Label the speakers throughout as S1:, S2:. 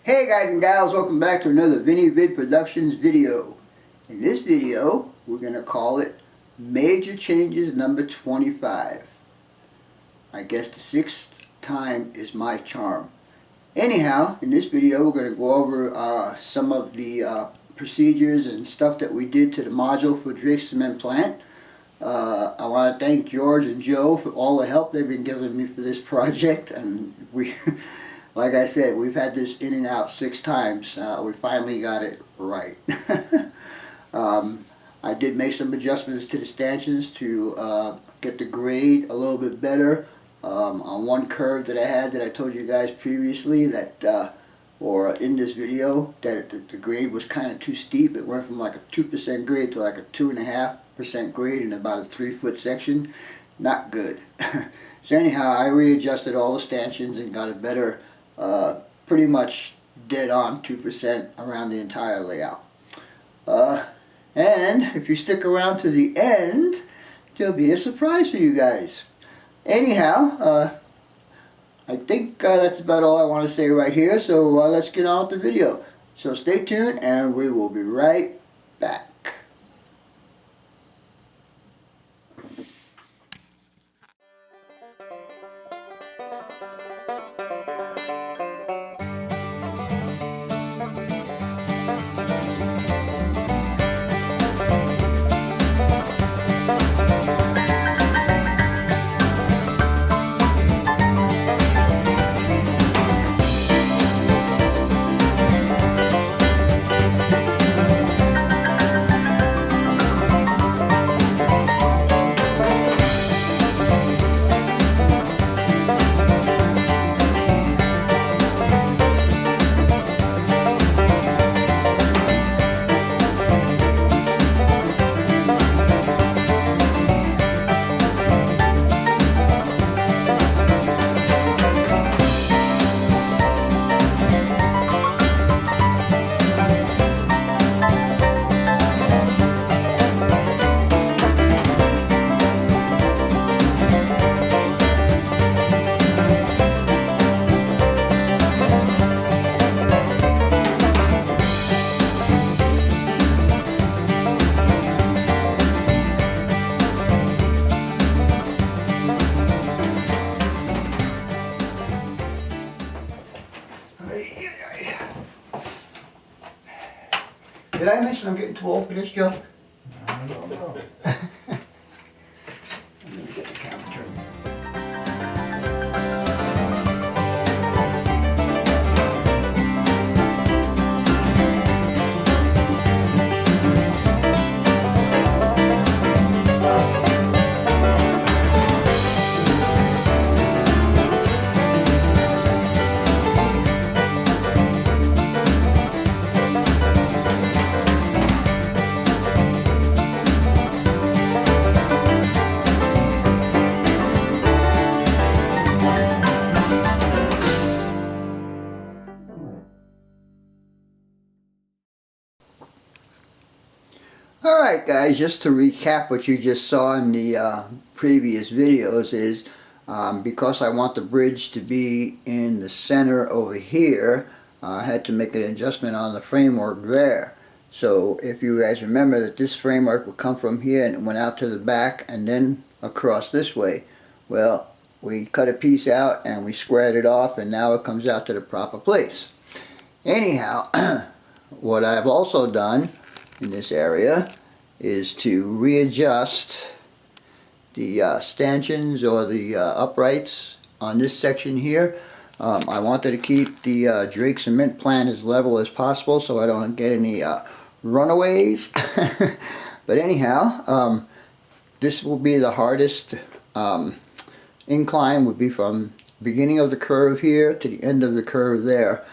S1: Hey guys and gals, welcome back to another Vinny Vid Productions video. In this video, we're going to call it Major Changes number 25. I guess the sixth time is my charm. Anyhow, in this video we're going to go over some of the procedures and stuff that we did to the module for Drake Cement Plant. I want to thank George and Joe for all the help they've been giving me for this project, and we like I said, we've had this in and out 6 times. We finally got it right. I did make some adjustments to the stanchions to get the grade a little bit better. On one curve that I had that I told you guys previously that, or in this video, that the grade was kind of too steep. It went from like a 2% grade to like a 2.5% grade in about a 3-foot section. Not good. So anyhow, I readjusted all the stanchions and got a better, pretty much dead on 2% around the entire layout. And if you stick around to the end, there'll be a surprise for you guys. Anyhow, I think that's about all I want to say right here, so let's get on with the video. So stay tuned and we will be right back. Did I mention I'm getting too old for this, Joe?
S2: I don't know.
S1: Let me get the camera turned. Alright guys, just to recap what you just saw in the previous videos is because I want the bridge to be in the center over here, I had to make an adjustment on the framework there. So if you guys remember that this framework would come from here and it went out to the back and then across this way. Well, we cut a piece out and we squared it off and now it comes out to the proper place. Anyhow, what I've also done in this area is to readjust the stanchions or the uprights on this section here. I wanted to keep the Drake Cement Plant as level as possible so I don't get any runaways. But anyhow, this will be the hardest incline, would be from beginning of the curve here to the end of the curve there.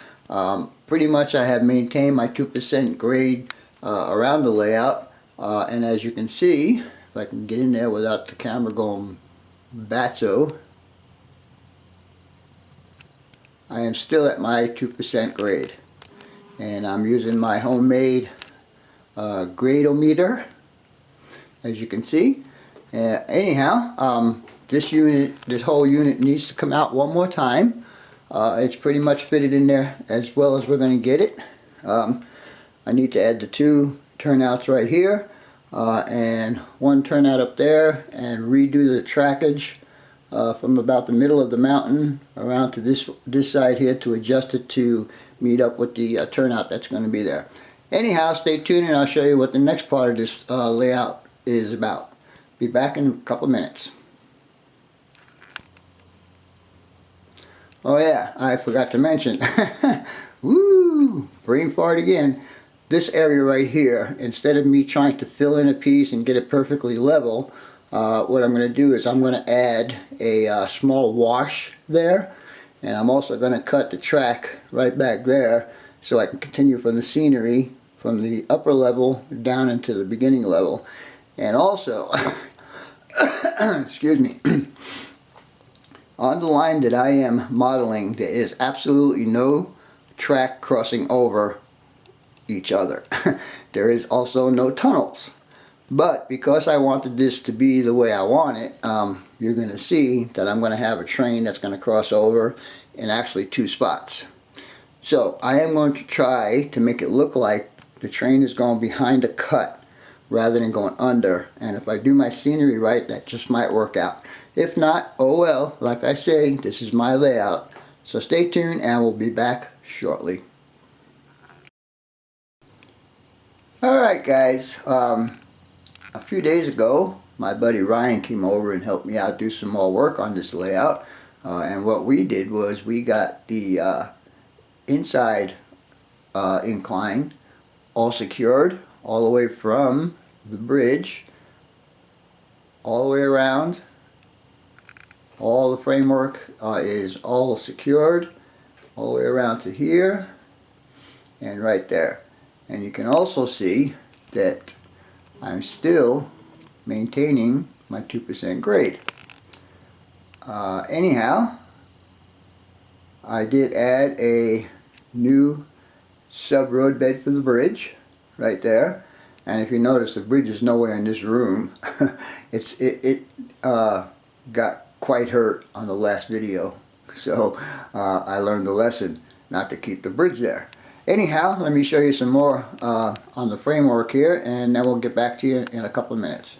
S1: Pretty much I have maintained my 2% grade around the layout, and as you can see, if I can get in there without the camera going batso, I am still at my 2% grade, and I'm using my homemade gradometer, as you can see. Anyhow, this whole unit needs to come out one more time. It's pretty much fitted in there as well as we're going to get it. I need to add the 2 turnouts right here and 1 turnout up there, and redo the trackage from about the middle of the mountain around to this side here to adjust it to meet up with the turnout that's going to be there. Anyhow, stay tuned and I'll show you what the next part of this layout is about. Be back in a couple minutes. Oh yeah, I forgot to mention. Woo! Brain fart again. This area right here, instead of me trying to fill in a piece and get it perfectly level, what I'm going to do is I'm going to add a small wash there, and I'm also going to cut the track right back there so I can continue from the scenery from the upper level down into the beginning level. And also, excuse me, on the line that I am modeling, there is absolutely no track crossing over each other. There is also no tunnels. But because I wanted this to be the way I want it, you're going to see that I'm going to have a train that's going to cross over in actually 2 spots. So I am going to try to make it look like the train is going behind a cut rather than going under. And if I do my scenery right, that just might work out. If not, oh well, like I say, this is my layout. So stay tuned and we'll be back shortly. Alright guys, a few days ago my buddy Ryan came over and helped me out do some more work on this layout. And what we did was we got the inside incline all secured all the way from the bridge all the way around. All the framework is all secured all the way around to here and right there. And you can also see that I'm still maintaining my 2% grade. Anyhow, I did add a new sub-road bed for the bridge right there. And if you notice, the bridge is nowhere in this room. it got quite hurt on the last video, so I learned a lesson not to keep the bridge there. Anyhow, let me show you some more on the framework here, and then we'll get back to you in a couple of minutes.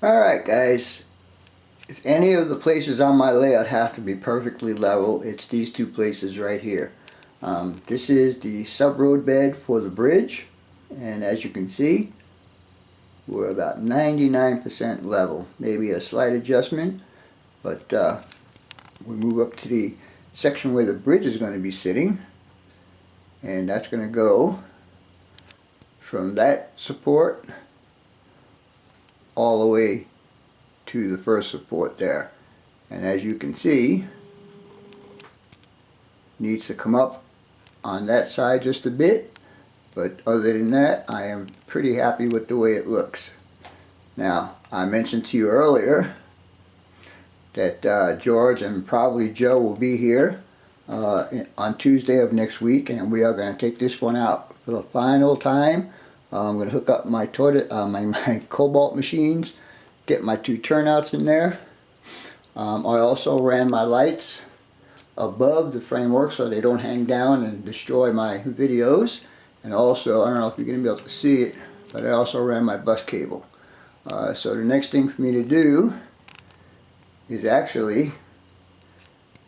S1: Alright guys, if any of the places on my layout have to be perfectly level, it's these 2 places right here. This is the sub-road bed for the bridge, and as you can see, we're about 99% level. Maybe a slight adjustment, but we move up to the section where the bridge is going to be sitting, and that's going to go from that support all the way to the first support there. And as you can see, needs to come up on that side just a bit. But other than that, I am pretty happy with the way it looks. Now, I mentioned to you earlier that George and probably Joe will be here on Tuesday of next week, and we are going to take this one out for the final time. I'm going to hook up my my cobalt machines, get my 2 turnouts in there. I also ran my lights above the framework so they don't hang down and destroy my videos. And also, I don't know if you're going to be able to see it, but I also ran my bus cable. So the next thing for me to do is actually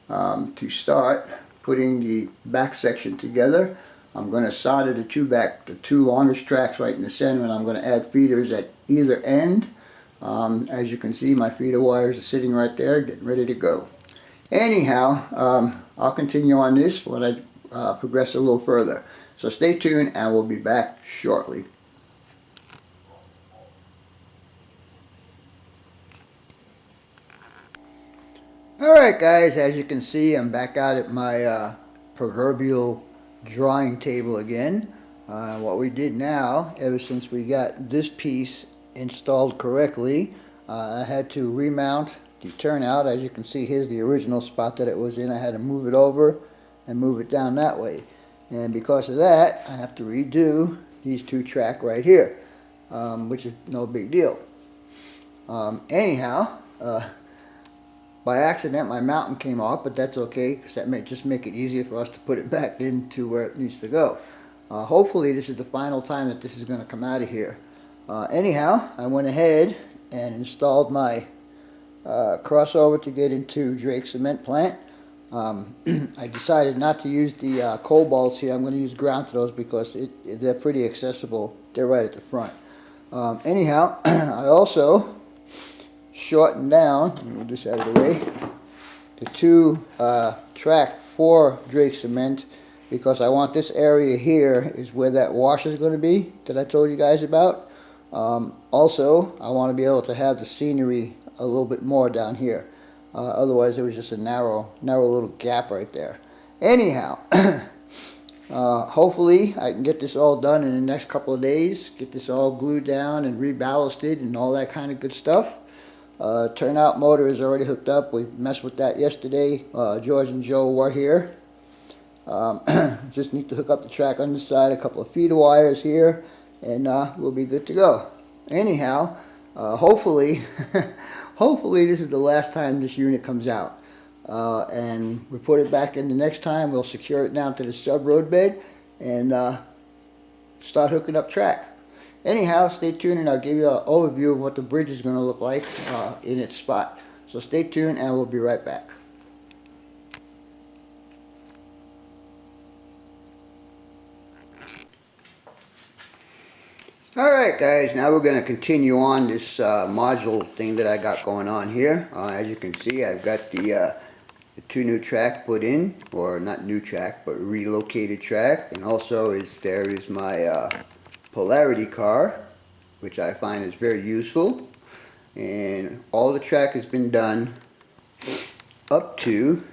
S1: to start putting the back section together. I'm going to solder the 2 longest tracks right in the center, and I'm going to add feeders at either end. As you can see, my feeder wires are sitting right there, getting ready to go. Anyhow, I'll continue on this when I progress a little further. So stay tuned and we'll be back shortly. Alright guys, as you can see, I'm back out at my proverbial drawing table again. What we did now, ever since we got this piece installed correctly, I had to remount the turnout. As you can see, here's the original spot that it was in. I had to move it over and move it down that way. And because of that, I have to redo these 2 tracks right here, which is no big deal. Anyhow, by accident my mountain came off, but that's okay because that may just make it easier for us to put it back into where it needs to go. Hopefully this is the final time that this is going to come out of here. Anyhow, I went ahead and installed my crossover to get into Drake's cement plant. I decided not to use the coal balls here. I'm going to use ground throws because they're pretty accessible. They're right at the front. Anyhow, I also shortened down, let me move this out of the way, the two track for Drake cement because I want this area here is where that washer is going to be that I told you guys about. Also, I want to be able to have the scenery a little bit more down here. Otherwise, it was just a narrow little gap right there. Anyhow, hopefully I can get this all done in the next couple of days. Get this all glued down and reballasted and all that kind of good stuff. Turnout motor is already hooked up. We messed with that yesterday. George and Joe were here. Just need to hook up the track on the side, a couple of feeder wires here, and we'll be good to go. Anyhow, hopefully hopefully this is the last time this unit comes out. And we put it back in the next time. We'll secure it down to the sub road bed and start hooking up track. Anyhow, stay tuned and I'll give you an overview of what the bridge is going to look like in its spot. So stay tuned and we'll be right back. Alright guys, now we're going to continue on this module thing that I got going on here. As you can see, I've got the two new track put in, or not new track, but relocated track. And also there is my polarity car, which I find is very useful. And all the track has been done up to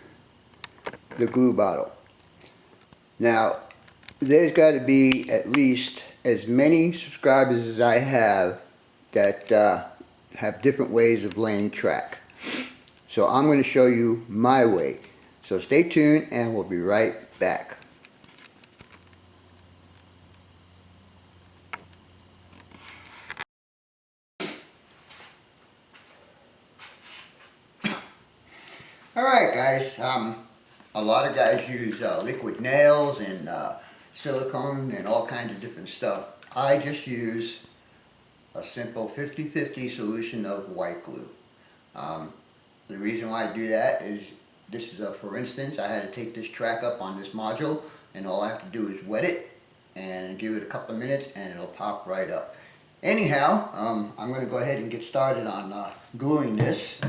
S1: the glue bottle. Now, there's got to be at least as many subscribers as I have that have different ways of laying track. So I'm going to show you my way. So stay tuned and we'll be right back. Alright guys, a lot of guys use liquid nails and silicone and all kinds of different stuff. I just use a simple 50-50 solution of white glue. The reason why I do that is this is for instance, I had to take this track up on this module and all I have to do is wet it and give it a couple of minutes and it'll pop right up. Anyhow, I'm going to go ahead and get started on gluing this.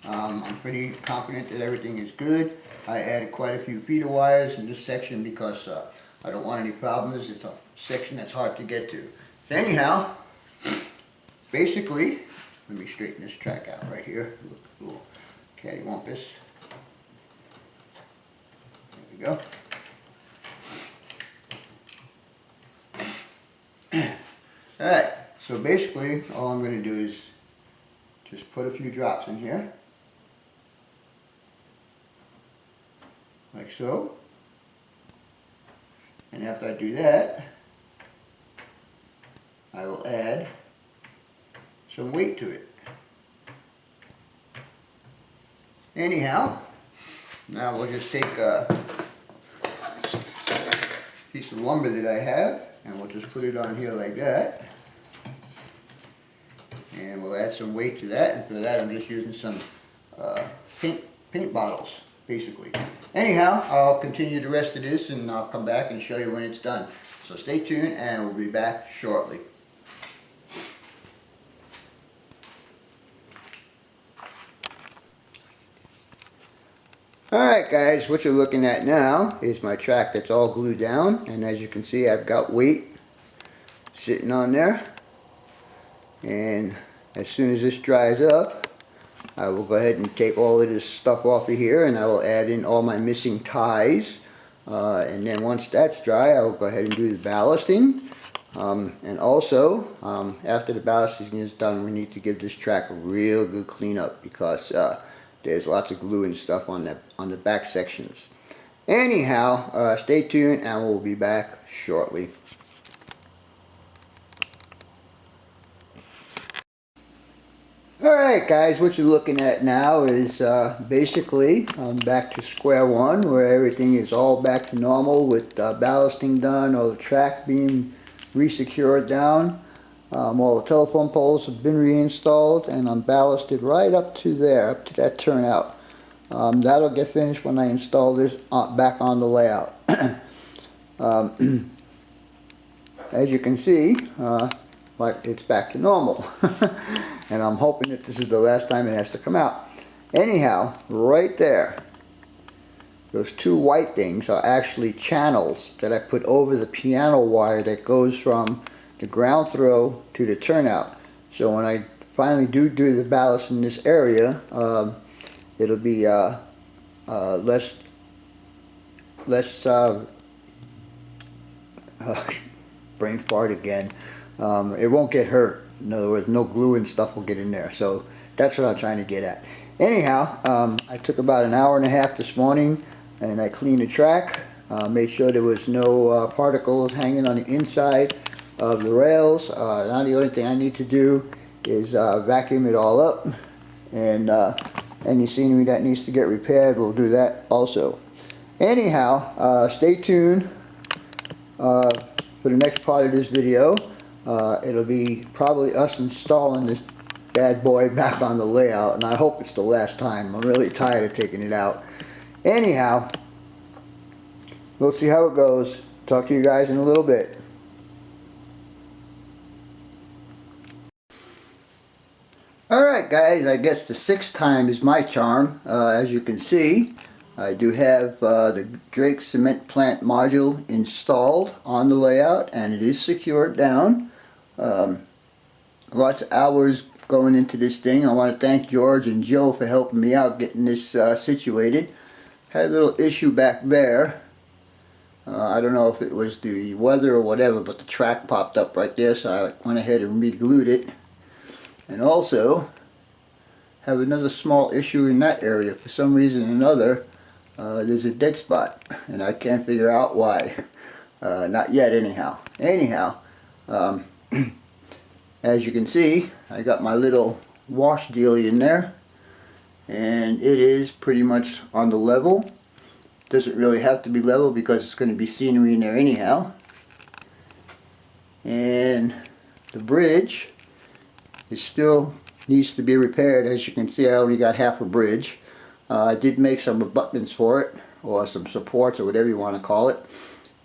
S1: I'm pretty confident that everything is good. I added quite a few feeder wires in this section because I don't want any problems. It's a section that's hard to get to. So anyhow, basically, let me straighten this track out right here. Little cattywampus. There we go. Alright, so basically all I'm going to do is just put a few drops in here. Like so. And after I do that, I will add some weight to it. Anyhow, now we'll just take a piece of lumber that I have and we'll just put it on here like that. And we'll add some weight to that, and for that I'm just using some paint bottles, basically. Anyhow, I'll continue the rest of this and I'll come back and show you when it's done. So stay tuned and we'll be back shortly. Alright guys, what you're looking at now is my track that's all glued down, and as you can see I've got weight sitting on there, and as soon as this dries up I will go ahead and take all of this stuff off of here and I will add in all my missing ties, and then once that's dry I will go ahead and do the ballasting, and also after the ballasting is done we need to give this track a real good cleanup because there's lots of glue and stuff on the back sections. Anyhow, stay tuned and we'll be back shortly. Alright guys, what you're looking at now is basically I'm back to square one, where everything is all back to normal with ballasting done, all the track being resecured down, all the telephone poles have been reinstalled, and I'm ballasted right up to there, up to that turnout. That'll get finished when I install this back on the layout. As you can see, like it's back to normal. And I'm hoping that this is the last time it has to come out. Anyhow, right there, those two white things are actually channels that I put over the piano wire that goes from the ground throw to the turnout. So when I finally do the ballast in this area, it'll be less brain fart again. It won't get hurt. In other words, no glue and stuff will get in there. So that's what I'm trying to get at. Anyhow, I took about an hour and a half this morning and I cleaned the track, made sure there was no particles hanging on the inside of the rails. Now the only thing I need to do is vacuum it all up, and any scenery that needs to get repaired, we'll do that also. Anyhow, stay tuned for the next part of this video. It'll be probably us installing this bad boy back on the layout, and I hope it's the last time. I'm really tired of taking it out. Anyhow, we'll see how it goes. Talk to you guys in a little bit. Alright guys, I guess the sixth time is my charm. As you can see, I do have the Drake cement plant module installed on the layout, and it is secured down. Lots of hours going into this thing. I want to thank George and Joe for helping me out getting this situated. Had a little issue back there. I don't know if it was the weather or whatever, but the track popped up right there, so I went ahead and re-glued it. And also have another small issue in that area. For some reason or another, there's a dead spot, and I can't figure out why. Not yet anyhow. Anyhow, as you can see, I got my little wash deal in there, and it is pretty much on the level. Doesn't really have to be level because it's going to be scenery in there anyhow. And the bridge is still needs to be repaired. As you can see, I only got half a bridge. I did make some abutments for it, or some supports, or whatever you want to call it,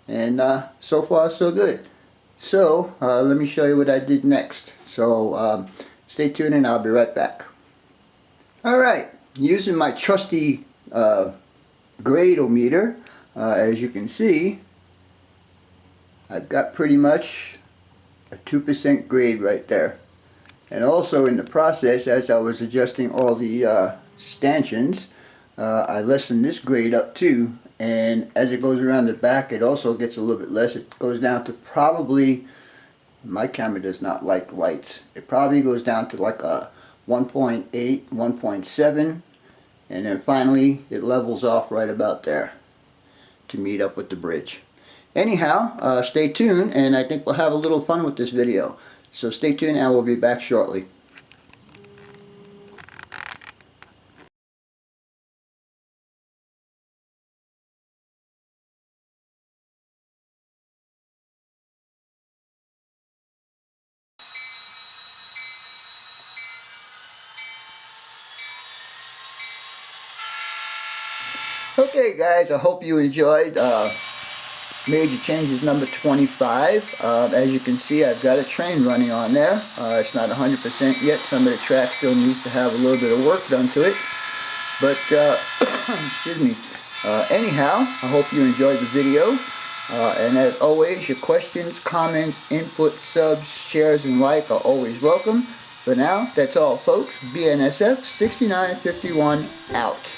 S1: and so far so good. So let me show you what I did next. So stay tuned and I'll be right back. Alright, using my trusty gradometer, as you can see, I've got pretty much a 2% grade right there. And also in the process, as I was adjusting all the stanchions, I lessened this grade up too, and as it goes around the back it also gets a little bit less. It goes down to probably, my camera does not like lights, it probably goes down to like a 1.8, 1.7, and then finally it levels off right about there to meet up with the bridge. Anyhow, stay tuned, and I think we'll have a little fun with this video. So stay tuned and we'll be back shortly. Okay guys, I hope you enjoyed Major Changes number 25. As you can see, I've got a train running on there. It's not 100% yet. Some of the track still needs to have a little bit of work done to it. But, excuse me. Anyhow, I hope you enjoyed the video. And as always, your questions, comments, input, subs, shares, and like are always welcome. For now, that's all folks. BNSF 6951 out.